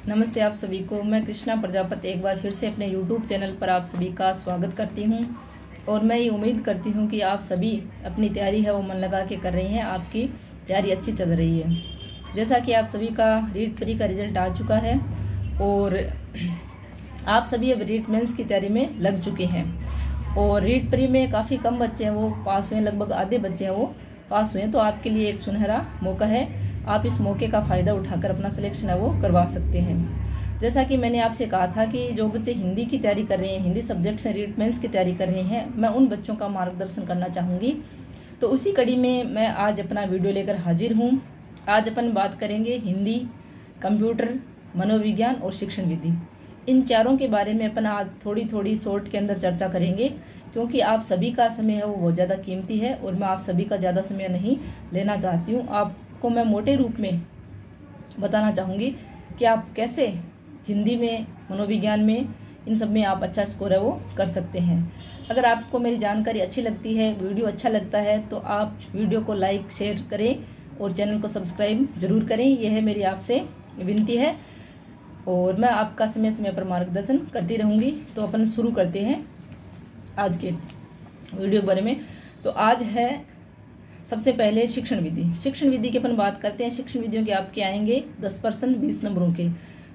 नमस्ते आप सभी को। मैं कृष्णा प्रजापति एक बार फिर से अपने YouTube चैनल पर आप सभी का स्वागत करती हूं और मैं ये उम्मीद करती हूं कि आप सभी अपनी तैयारी है वो मन लगा के कर रही हैं। आपकी तैयारी अच्छी चल रही है। जैसा कि आप सभी का रीट प्री का रिजल्ट आ चुका है और आप सभी अब रीट मेंस की तैयारी में लग चुके हैं और रीट प्री में काफ़ी कम बच्चे हैं वो पास हुए, लगभग आधे बच्चे हैं वो पास हुए। तो आपके लिए एक सुनहरा मौका है, आप इस मौके का फ़ायदा उठाकर अपना सिलेक्शन है वो करवा सकते हैं। जैसा कि मैंने आपसे कहा था कि जो बच्चे हिंदी की तैयारी कर रहे हैं, हिंदी सब्जेक्ट से रीट मेंस की तैयारी कर रहे हैं, मैं उन बच्चों का मार्गदर्शन करना चाहूँगी। तो उसी कड़ी में मैं आज अपना वीडियो लेकर हाजिर हूँ। आज अपन बात करेंगे हिंदी, कंप्यूटर, मनोविज्ञान और शिक्षण विधि। इन चारों के बारे में अपन आज थोड़ी थोड़ी शॉर्ट के अंदर चर्चा करेंगे, क्योंकि आप सभी का समय है वो बहुत ज़्यादा कीमती है और मैं आप सभी का ज़्यादा समय नहीं लेना चाहती हूँ। आपको मैं मोटे रूप में बताना चाहूँगी कि आप कैसे हिंदी में, मनोविज्ञान में, इन सब में आप अच्छा स्कोर है वो कर सकते हैं। अगर आपको मेरी जानकारी अच्छी लगती है, वीडियो अच्छा लगता है, तो आप वीडियो को लाइक शेयर करें और चैनल को सब्सक्राइब जरूर करें। यह है मेरी आपसे विनती है और मैं आपका समय समय पर मार्गदर्शन करती रहूँगी। तो अपन शुरू करते हैं आज के वीडियो के बारे में। तो आज है सबसे पहले शिक्षण विधि। शिक्षण विधि की अपन बात करते हैं। शिक्षण विधियों के आपके आएंगे 10% 20 नंबरों के।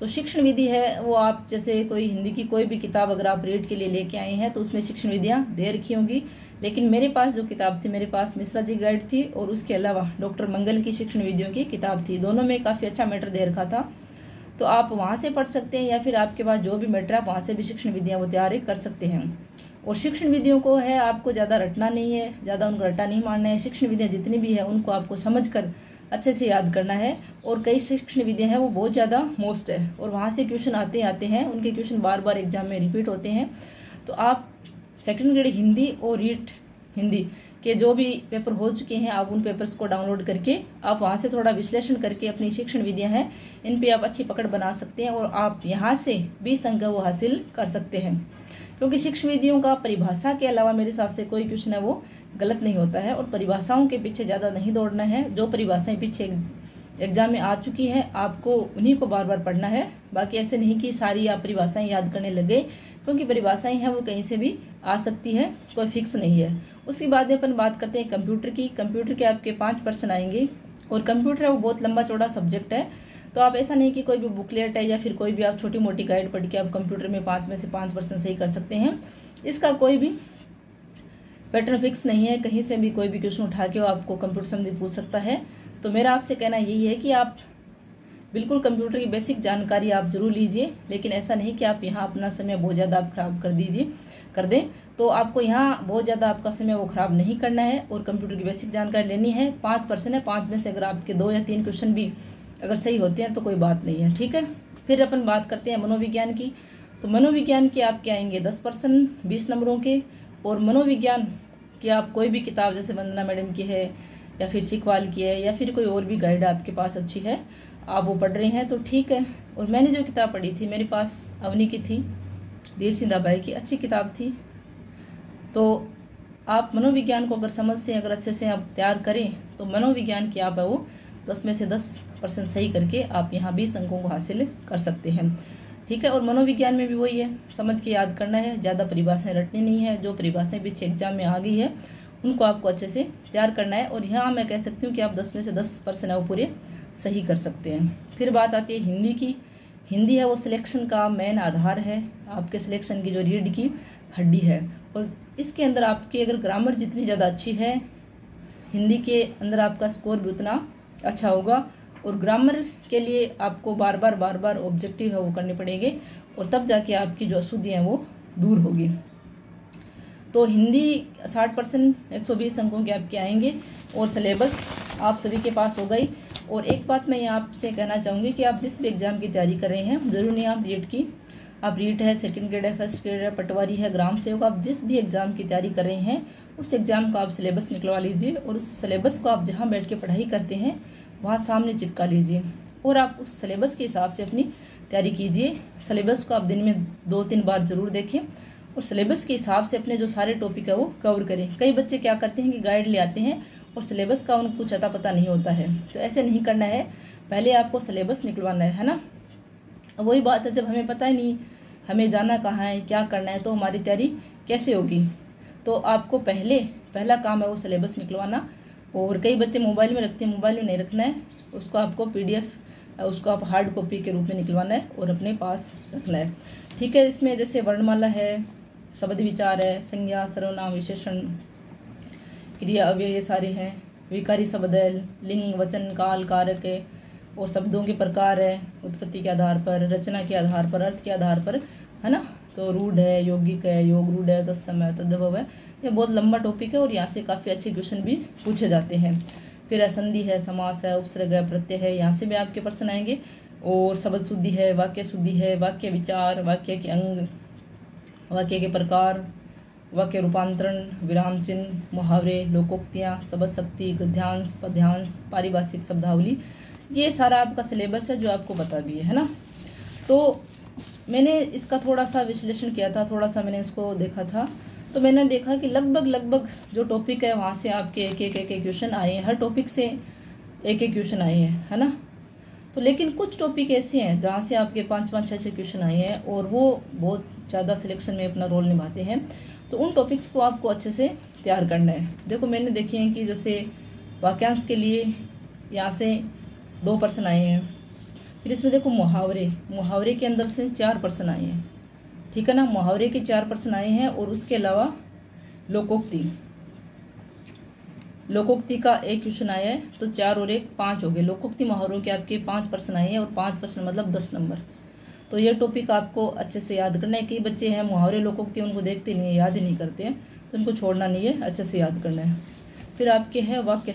तो शिक्षण विधि है वो आप जैसे कोई हिंदी की कोई भी किताब अगर आप रीड के लिए लेके आए हैं तो उसमें शिक्षण विधियाँ दे रखी होंगी। लेकिन मेरे पास जो किताब थी, मेरे पास मिश्रा जी गाइड थी और उसके अलावा डॉक्टर मंगल की शिक्षण विधियों की किताब थी। दोनों में काफ़ी अच्छा मैटर दे रखा था, तो आप वहाँ से पढ़ सकते हैं या फिर आपके पास जो भी मैटर है वहाँ से भी शिक्षण विधियाँ वो तैयार कर सकते हैं। और शिक्षण विधियों को है आपको ज़्यादा रटना नहीं है, ज़्यादा उनको रटा नहीं मारना है। शिक्षण विधियाँ जितनी भी है उनको आपको समझकर अच्छे से याद करना है। और कई शिक्षण विधियाँ हैं वो बहुत ज़्यादा मोस्ट है और वहाँ से क्वेश्चन आते हैं, उनके क्वेश्चन बार बार एग्जाम में रिपीट होते हैं। तो आप सेकेंड ग्रेड हिंदी और रीट हिंदी के जो भी पेपर हो चुके हैं, आप उन पेपर्स को डाउनलोड करके आप वहाँ से थोड़ा विश्लेषण करके अपनी शिक्षण विधियाँ हैं इन पे आप अच्छी पकड़ बना सकते हैं और आप यहाँ से 20 अंक वो हासिल कर सकते हैं। क्योंकि शिक्षण विधियों का परिभाषा के अलावा मेरे हिसाब से कोई क्वेश्चन है वो गलत नहीं होता है और परिभाषाओं के पीछे ज़्यादा नहीं दौड़ना है। जो परिभाषाएं पीछे एग्जाम में आ चुकी है आपको उन्हीं को बार बार पढ़ना है। बाकी ऐसे नहीं कि सारी आप परिभाषाएं याद करने लगे, क्योंकि परिभाषाएं हैं वो कहीं से भी आ सकती है, कोई फिक्स नहीं है। उसके बाद अपन बात करते हैं कंप्यूटर की। कंप्यूटर के आपके 5% आएंगे और कंप्यूटर है वो बहुत लंबा चौड़ा सब्जेक्ट है। तो आप ऐसा नहीं कि कोई भी बुकलेट है या फिर कोई भी आप छोटी मोटी गाइड पढ़ के आप कंप्यूटर में 5 में से 5% सही कर सकते हैं। इसका कोई भी पैटर्न फिक्स नहीं है, कहीं से भी कोई भी क्वेश्चन उठा के आपको कंप्यूटर संबंधी पूछ सकता है। तो मेरा आपसे कहना यही है कि आप बिल्कुल कंप्यूटर की बेसिक जानकारी आप जरूर लीजिए, लेकिन ऐसा नहीं कि आप यहाँ अपना समय बहुत ज़्यादा आप खराब कर दें। तो आपको यहाँ बहुत ज़्यादा आपका समय वो खराब नहीं करना है और कंप्यूटर की बेसिक जानकारी लेनी है। 5% है, 5 में से अगर आपके 2 या 3 क्वेश्चन भी अगर सही होते हैं तो कोई बात नहीं है, ठीक है। फिर अपन बात करते हैं मनोविज्ञान की। तो मनोविज्ञान के आपके आएंगे 10% 20 नंबरों के। और मनोविज्ञान की आप कोई भी किताब जैसे वंदना मैडम की है या फिर सिकवाल की है या फिर कोई और भी गाइड आपके पास अच्छी है, आप वो पढ़ रहे हैं तो ठीक है। और मैंने जो किताब पढ़ी थी मेरे पास अवनी की थी, धीर सिंह दाभाई की, अच्छी किताब थी। तो आप मनोविज्ञान को अगर समझ से अगर अच्छे से आप तैयार करें तो मनोविज्ञान की आप है वो 10 में से 10% सही करके आप यहाँ 20 अंकों को हासिल कर सकते हैं, ठीक है। और मनोविज्ञान में भी वही है, समझ के याद करना है, ज़्यादा परिभाषाएं रटनी नहीं है। जो परिभाषाएं पीछे एग्जाम में आ गई है उनको आपको अच्छे से तैयार करना है और यहाँ मैं कह सकती हूँ कि आप 10 में से 10% है वो पूरे सही कर सकते हैं। फिर बात आती है हिंदी की। हिंदी है वो सिलेक्शन का मेन आधार है, आपके सिलेक्शन की जो रीढ़ की हड्डी है। और इसके अंदर आपकी अगर ग्रामर जितनी ज़्यादा अच्छी है, हिंदी के अंदर आपका स्कोर भी उतना अच्छा होगा। और ग्रामर के लिए आपको बार बार ऑब्जेक्टिव है वो करने पड़ेंगे और तब जाके आपकी जो अशुद्धियाँ हैं वो दूर होगी। तो हिंदी 60% 120 अंकों के आपके आएंगे और सिलेबस आप सभी के पास हो गई। और एक बात मैं यहाँ आपसे कहना चाहूँगी कि आप जिस भी एग्जाम की तैयारी कर रहे हैं, जरूर नहीं आप रीट की, आप रीट है, सेकंड ग्रेड है, फर्स्ट ग्रेड है, पटवारी है, ग्राम सेवक, आप जिस भी एग्जाम की तैयारी कर रहे हैं उस एग्जाम का आप सिलेबस निकलवा लीजिए और उस सिलेबस को आप जहाँ बैठ के पढ़ाई करते हैं वहाँ सामने चिपका लीजिए और आप उस सिलेबस के हिसाब से अपनी तैयारी कीजिए। सिलेबस को आप दिन में 2-3 बार जरूर देखें और सिलेबस के हिसाब से अपने जो सारे टॉपिक है वो कवर करें। कई बच्चे क्या करते हैं कि गाइड ले आते हैं और सिलेबस का उनको कुछ अता पता नहीं होता है, तो ऐसे नहीं करना है। पहले आपको सिलेबस निकलवाना है ना। वही बात है, जब हमें पता ही नहीं हमें जाना कहाँ है, क्या करना है, तो हमारी तैयारी कैसे होगी। तो आपको पहला काम है वो सिलेबस निकलवाना। और कई बच्चे मोबाइल में रखते हैं, मोबाइल में नहीं रखना है, उसको आपको PDF उसको आप हार्ड कॉपी के रूप में निकलवाना है और अपने पास रखना है। ठीक है, इसमें जैसे वर्णमाला है, शब्द विचार है, संज्ञा, सर्वनाम, विशेषण, क्रिया, अव्यय, ये सारे हैं। विकारी शब्द है, लिंग, वचन, काल, कारक है, और शब्दों के प्रकार है, उत्पत्ति के आधार पर, रचना के आधार पर, अर्थ के आधार पर, है ना। तो रूढ़ है, यौगिक है, योग रूढ़ है, तत्सम है, तद्भव है। ये बहुत लंबा टॉपिक है और यहाँ से काफ़ी अच्छे क्वेश्चन भी पूछे जाते हैं। फिर असंधि है, समास है, उपसर्ग है, प्रत्यय है, यहाँ से भी आपके प्रश्न आएंगे। और शब्द शुद्धि है, वाक्य शुद्धि है, वाक्य विचार, वाक्य के अंग, वाक्य के प्रकार, वाक्य रूपांतरण, विराम चिन्ह, मुहावरे, लोकोक्तियाँ, शब्द शक्ति, गद्यांश, पद्यांश, पारिभाषिक शब्दावली, ये सारा आपका सिलेबस है जो आपको बता भी है ना। तो मैंने इसका थोड़ा सा विश्लेषण किया था, थोड़ा सा मैंने इसको देखा था, तो मैंने देखा कि लगभग जो टॉपिक है वहाँ से आपके एक क्वेश्चन आए हैं, हर टॉपिक से एक क्वेश्चन आए हैं, है ना। तो लेकिन कुछ टॉपिक ऐसे हैं जहाँ से आपके 5-5, 6 क्वेश्चन आए हैं और वो बहुत ज़्यादा सिलेक्शन में अपना रोल निभाते हैं। तो उन टॉपिक्स को आपको अच्छे से तैयार करना है। देखो मैंने देखे हैं कि जैसे वाक्यांश के लिए यहाँ से 2 प्रश्न आए हैं। फिर इसमें देखो मुहावरे के अंदर से 4 प्रश्न आए हैं, ठीक है ना। मुहावरे के 4 प्रश्न आए हैं और उसके अलावा लोकोक्ति का एक क्वेश्चन आया है, तो 4 और 1 5 हो गए। लोकोक्ति मुहावरों के आपके 5 प्रश्न आए हैं और 5 प्रश्न मतलब 10 नंबर। तो ये टॉपिक आपको अच्छे से याद करना है। कई बच्चे हैं मुहावरे लोकोक्ति उनको देखते नहीं है, याद ही नहीं करते हैं, तो उनको छोड़ना नहीं है, अच्छे से याद करना है। फिर आपके है वाक्य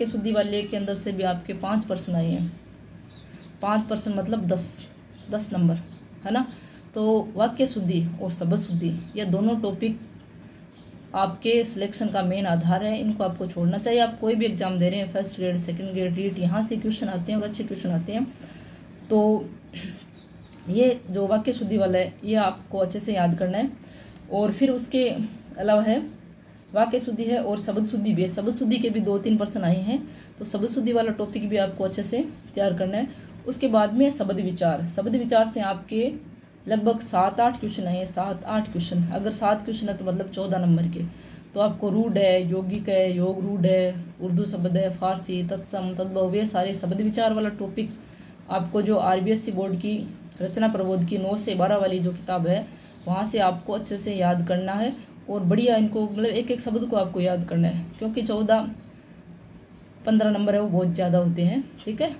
शुद्धि वाले के अंदर से भी आपके 5 प्रश्न आए हैं। 5 प्रश्न मतलब 10 नंबर, है ना। तो वाक्य शुद्धि और शब्द शुद्धि ये दोनों टॉपिक आपके सिलेक्शन का मेन आधार है। इनको आपको छोड़ना चाहिए। आप कोई भी एग्जाम दे रहे हैं, first grade, second grade, REET, यहाँ से क्वेश्चन आते हैं और अच्छे क्वेश्चन आते हैं। तो ये जो वाक्य शुद्धि वाला है ये आपको अच्छे से याद करना है। और फिर उसके अलावा है वाक्य शुद्धि है और शब्द शुद्धि भी है। शब्द शुद्धि के भी 2-3 प्रश्न आए हैं, तो शब्द शुद्धि वाला टॉपिक भी आपको अच्छे से तैयार करना है। उसके बाद में शब्द विचार से आपके लगभग 7-8 क्वेश्चन आए हैं, 7-8 क्वेश्चन। अगर 7 क्वेश्चन है तो मतलब 14 नंबर के। तो आपको रूढ़ है, यौगिक है, योग रूढ़ है, उर्दू शब्द है, फारसी, तत्सम, तद्भव, ये सारे शब्द विचार वाला टॉपिक आपको जो RBSC बोर्ड की रचना प्रबोध की 9 से 12 वाली जो किताब है वहाँ से आपको अच्छे से याद करना है। और बढ़िया इनको मतलब एक शब्द को आपको याद करना है, क्योंकि 14-15 नंबर है वो बहुत ज़्यादा होते हैं, ठीक है।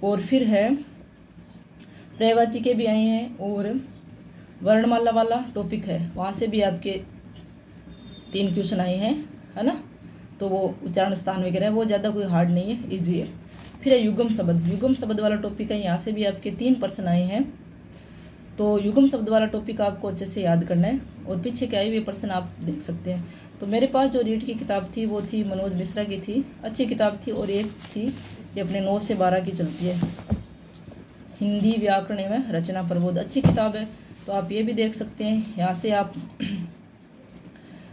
और फिर है पर्यायवाची के भी आए हैं और वर्णमाला वाला टॉपिक है, वहाँ से भी आपके 3 क्वेश्चन आए हैं, है ना। तो वो उच्चारण स्थान वगैरह वो ज़्यादा कोई हार्ड नहीं है, ईजी है। फिर है युग्म शब्द वाला टॉपिक है, यहाँ से भी आपके 3 प्रश्न आए हैं। तो युग्म शब्द वाला टॉपिक आपको अच्छे से याद करना है और पीछे के आए हुए प्रश्न आप देख सकते हैं। तो मेरे पास जो रीट की किताब थी वो थी मनोज मिश्रा की थी, अच्छी किताब थी। और एक थी ये अपने 9 से 12 की चलती है, हिंदी व्याकरण एवं रचना प्रबोध, अच्छी किताब है। तो आप ये भी देख सकते हैं, यहाँ से आप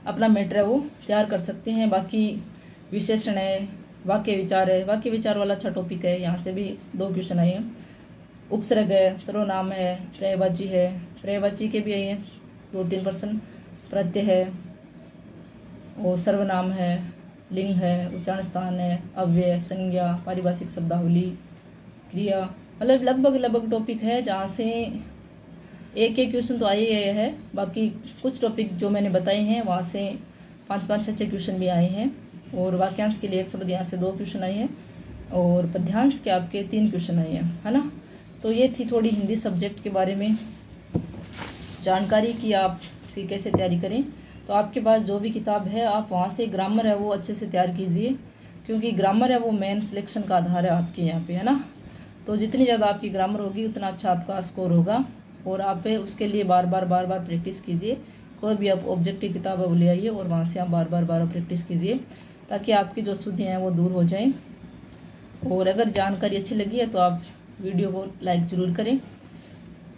अपना मैटर है वो तैयार कर सकते हैं। बाकी विशेषण है, वाक्य विचार है, वाक्य विचार वाला अच्छा टॉपिक है, यहाँ से भी 2 क्वेश्चन आए हैं। उपसर्ग है, सर्वनाम है, पर्यायवाची है, पर्यायवाची के भी आए हैं 2-3 प्रश्न, प्रत्यय है और सर्वनाम है, लिंग है, उच्चारण स्थान है, अव्यय, संज्ञा, पारिभाषिक शब्दावली, क्रिया, मतलब लगभग टॉपिक है जहाँ से एक क्वेश्चन तो आए गए हैं। बाकी कुछ टॉपिक जो मैंने बताए हैं वहाँ से 5-5, 6 क्वेश्चन भी आए हैं। और वाक्यांश के लिए एक शब्द यहाँ से 2 क्वेश्चन आए हैं और पद्यांश के आपके 3 क्वेश्चन आए हैं, है ना। तो ये थी थोड़ी हिंदी सब्जेक्ट के बारे में जानकारी कि आप इसी कैसे तैयारी करें। तो आपके पास जो भी किताब है आप वहाँ से ग्रामर है वो अच्छे से तैयार कीजिए, क्योंकि ग्रामर है वो मेन सिलेक्शन का आधार है आपके यहाँ पे, है ना। तो जितनी ज़्यादा आपकी ग्रामर होगी उतना अच्छा आपका स्कोर होगा। और आप उसके लिए बार बार प्रैक्टिस कीजिए। कोई भी आप ऑब्जेक्टिव किताब है वो ले आइए और वहाँ से आप बार बार प्रैक्टिस कीजिए, ताकि आपकी जो शुद्धियाँ हैं वो दूर हो जाएं। और अगर जानकारी अच्छी लगी है तो आप वीडियो को लाइक ज़रूर करें,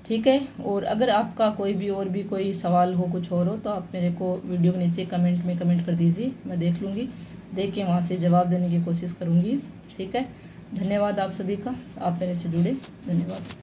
ठीक है। और अगर आपका कोई भी और भी कोई सवाल हो, कुछ और हो, तो आप मेरे को वीडियो के नीचे कमेंट में कमेंट कर दीजिए, मैं देख लूँगी, देख के वहाँ से जवाब देने की कोशिश करूँगी, ठीक है। धन्यवाद आप सभी का, आप मेरे से जुड़े, धन्यवाद।